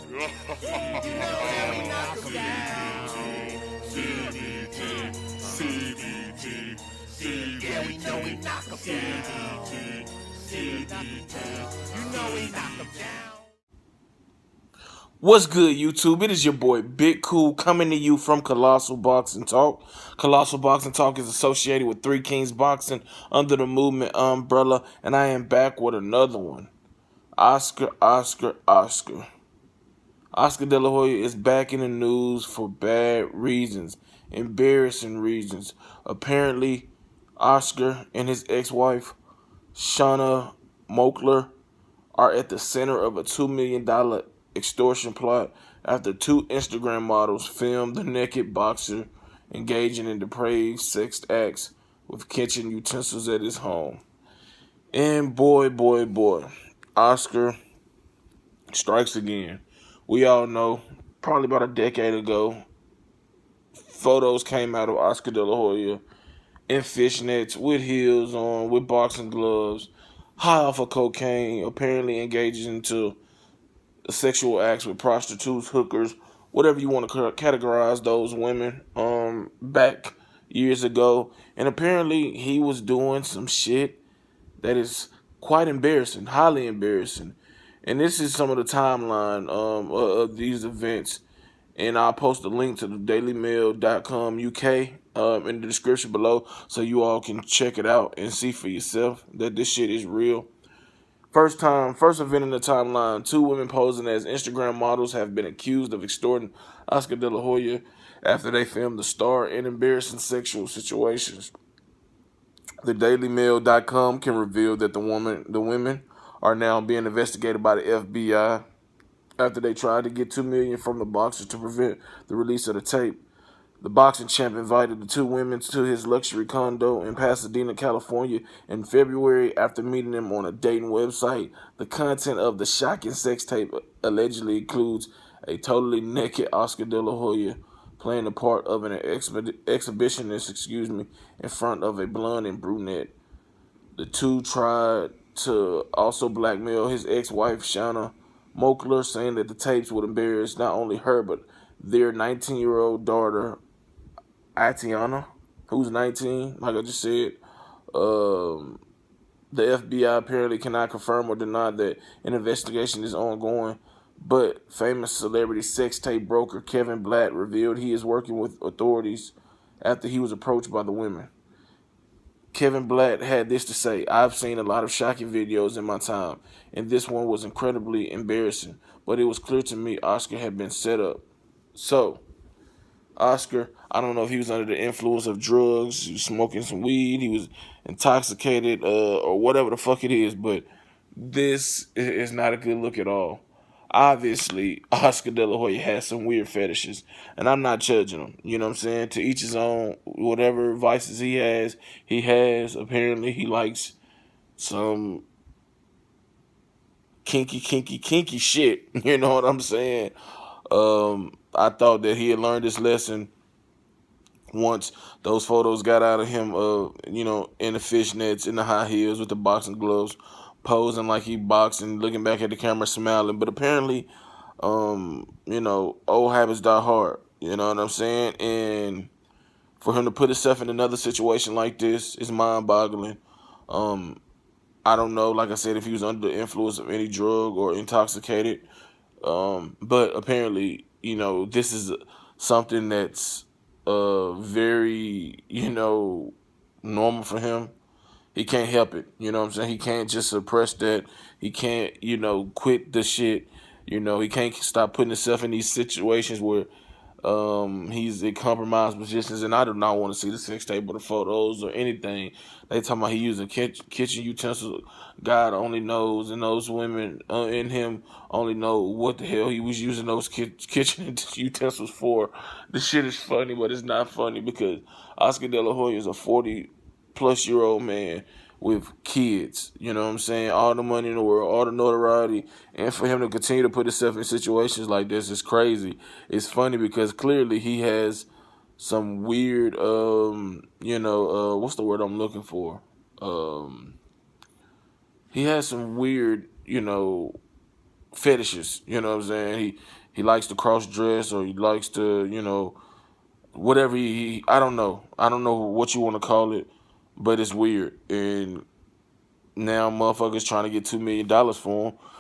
You know how we knock 'em down. Yeah, we know we knock 'em down. You know we knock 'em down. What's good, YouTube? It is your boy Big Cool coming to you from Colossal Boxing Talk. Colossal Boxing Talk is associated with Three Kings Boxing under the movement umbrella, and I am back with another one. Oscar De La Hoya is back in the news for bad reasons, embarrassing reasons. Apparently, Oscar and his ex-wife, Shauna Mokler, are at the center of a $2 million extortion plot after two Instagram models filmed the naked boxer engaging in depraved sex acts with kitchen utensils at his home. And boy, Oscar strikes again. We all know, probably about a decade ago, photos came out of Oscar De La Hoya in fishnets, with heels on, with boxing gloves, high off of cocaine, apparently engages into sexual acts with prostitutes, hookers, whatever you want to categorize those women, back years ago. And apparently he was doing some shit that is quite embarrassing, highly embarrassing. And this is some of the timeline of these events. And I'll post a link to the dailymail.com UK in the description below so you all can check it out and see for yourself that this shit is real. First event in the timeline, two women posing as Instagram models have been accused of extorting Oscar De La Hoya after they filmed the star in embarrassing sexual situations. The DailyMail.com can reveal that the women are now being investigated by the FBI after they tried to get $2 million from the boxer to prevent the release of the tape. The boxing champ invited the two women to his luxury condo in Pasadena, California in February after meeting them on a dating website. The content of the shocking sex tape allegedly includes a totally naked Oscar De La Hoya playing the part of an exhibitionist, in front of a blonde and brunette. The two tried to also blackmail his ex-wife, Shauna Mokler, saying that the tapes would embarrass not only her, but their 19-year-old daughter, Atiana, who's 19, like I just said. The FBI apparently cannot confirm or deny that an investigation is ongoing, but famous celebrity sex tape broker Kevin Blatt revealed he is working with authorities after he was approached by the women. Kevin Blatt had this to say: "I've seen a lot of shocking videos in my time, and this one was incredibly embarrassing, but it was clear to me Oscar had been set up." So, Oscar, I don't know if he was under the influence of drugs, he was smoking some weed, he was intoxicated, or whatever the fuck it is, but this is not a good look at all. Obviously, Oscar De La Hoya has some weird fetishes, and I'm not judging him. You know what I'm saying? To each his own. Whatever vices he has, he has. Apparently, he likes some kinky shit. You know what I'm saying? I thought that he had learned his lesson once those photos got out of him, in the fishnets, in the high heels, with the boxing gloves, posing like he boxing, looking back at the camera, smiling. But apparently, old habits die hard. You know what I'm saying? And for him to put himself in another situation like this is mind-boggling. I don't know, like I said, if he was under the influence of any drug or intoxicated. But apparently, this is something that's very, normal for him. He can't help it. You know what I'm saying? He can't just suppress that. He can't, quit the shit. He can't stop putting himself in these situations where he's in compromised positions, and I do not want to see the sex tape or the photos or anything. They talking about he using kitchen utensils. God only knows, and those women in him only know what the hell he was using those kitchen utensils for. The shit is funny, but it's not funny because Oscar De La Hoya is a 40-plus-year-old man with kids. You know what I'm saying? All the money in the world, all the notoriety, and for him to continue to put himself in situations like this is crazy. It's funny because clearly he has some weird, what's the word I'm looking for? He has some weird, fetishes. You know what I'm saying? He likes to cross dress, or he likes to, whatever I don't know. I don't know what you want to call it, but it's weird. And now motherfuckers trying to get $2 million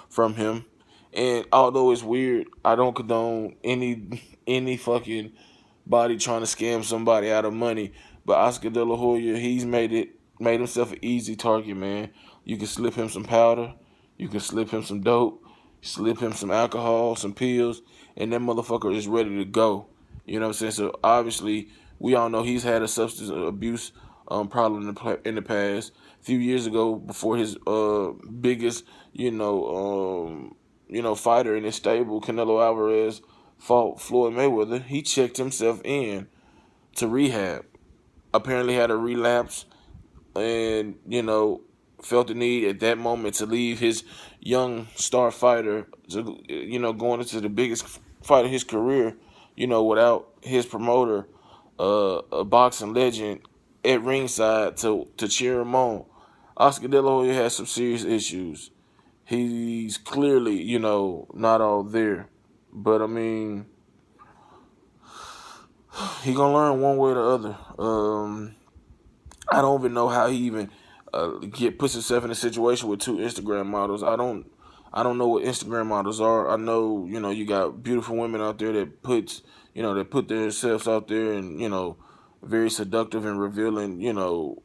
from him. And although it's weird, I don't condone any fucking body trying to scam somebody out of money. But Oscar De La Hoya, he's made himself an easy target, man. You can slip him some powder, you can slip him some dope, slip him some alcohol, some pills, and that motherfucker is ready to go. You know what I'm saying? So obviously, we all know he's had a substance abuse problem in the past. A few years ago, before his biggest, fighter in his stable, Canelo Alvarez, fought Floyd Mayweather, he checked himself in to rehab. Apparently had a relapse, and felt the need at that moment to leave his young star fighter to, going into the biggest fight of his career, without his promoter, a boxing legend, at ringside to cheer him on. Oscar De La Hoya has some serious issues. He's clearly, not all there. But I mean, he gonna learn one way or the other. I don't even know how he even puts himself in a situation with two Instagram models. I don't know what Instagram models are. I know, you got beautiful women out there that put themselves out there, and very seductive and revealing,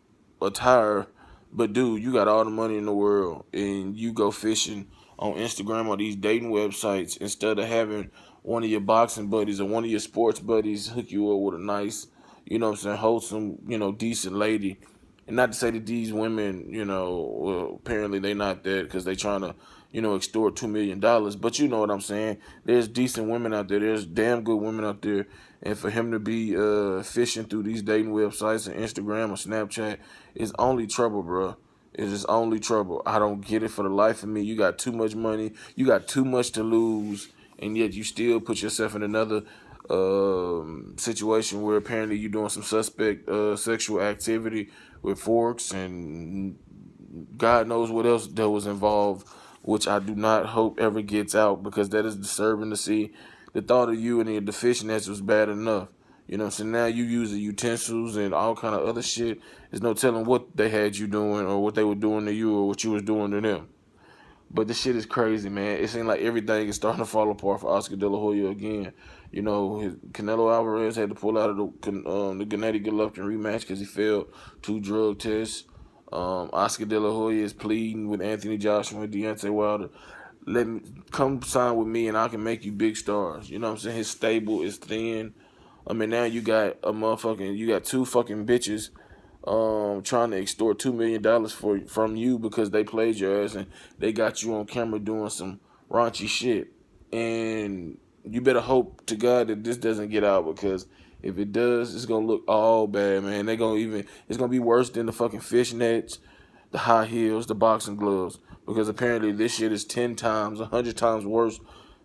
attire. But dude, you got all the money in the world, and you go fishing on Instagram or these dating websites instead of having one of your boxing buddies or one of your sports buddies hook you up with a nice, wholesome, decent lady. And not to say that these women, well, apparently they not that because they trying to, extort $2 million. But you know what I'm saying. There's decent women out there. There's damn good women out there. And for him to be fishing through these dating websites and Instagram or Snapchat is only trouble, bro. It's just only trouble. I don't get it for the life of me. You got too much money. You got too much to lose, and yet you still put yourself in another situation where apparently you're doing some suspect sexual activity with forks and God knows what else that was involved, which I do not hope ever gets out, because that is disturbing to see. The thought of you and your deficiency was bad enough. So now you use the utensils and all kind of other shit. There's no telling what they had you doing or what they were doing to you or what you was doing to them. But this shit is crazy, man. It seems like everything is starting to fall apart for Oscar De La Hoya again. His Canelo Alvarez had to pull out of the Gennady Golovkin rematch because he failed 2 drug tests. Oscar De La Hoya is pleading with Anthony Joshua and Deontay Wilder. Let me come sign with me and I can make you big stars. You know what I'm saying? His stable is thin. I mean, now you got two fucking bitches trying to extort $2 million from you because they played your ass and they got you on camera doing some raunchy shit. And you better hope to God that this doesn't get out, because if it does, it's gonna look all bad, man. It's gonna be worse than the fucking fishnets, the high heels, the boxing gloves, because apparently this shit is 10 times, 100 times worse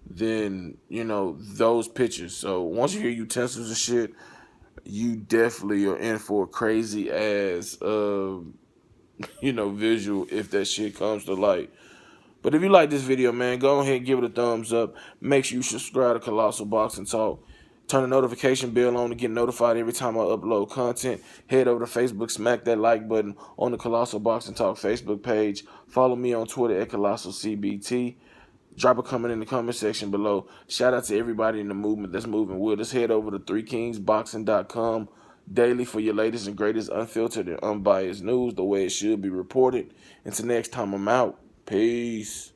than those pictures. So once you hear utensils and shit, you definitely are in for a crazy ass visual if that shit comes to light. But if you like this video, man, go ahead and give it a thumbs up. Make sure you subscribe to Colossal Boxing Talk. Turn the notification bell on to get notified every time I upload content. Head over to Facebook, smack that like button on the Colossal Boxing Talk Facebook page. Follow me on Twitter at ColossalCBT. Drop a comment in the comment section below. Shout out to everybody in the movement that's moving with us. Head over to 3kingsboxing.com daily for your latest and greatest unfiltered and unbiased news, the way it should be reported. Until next time, I'm out. Peace.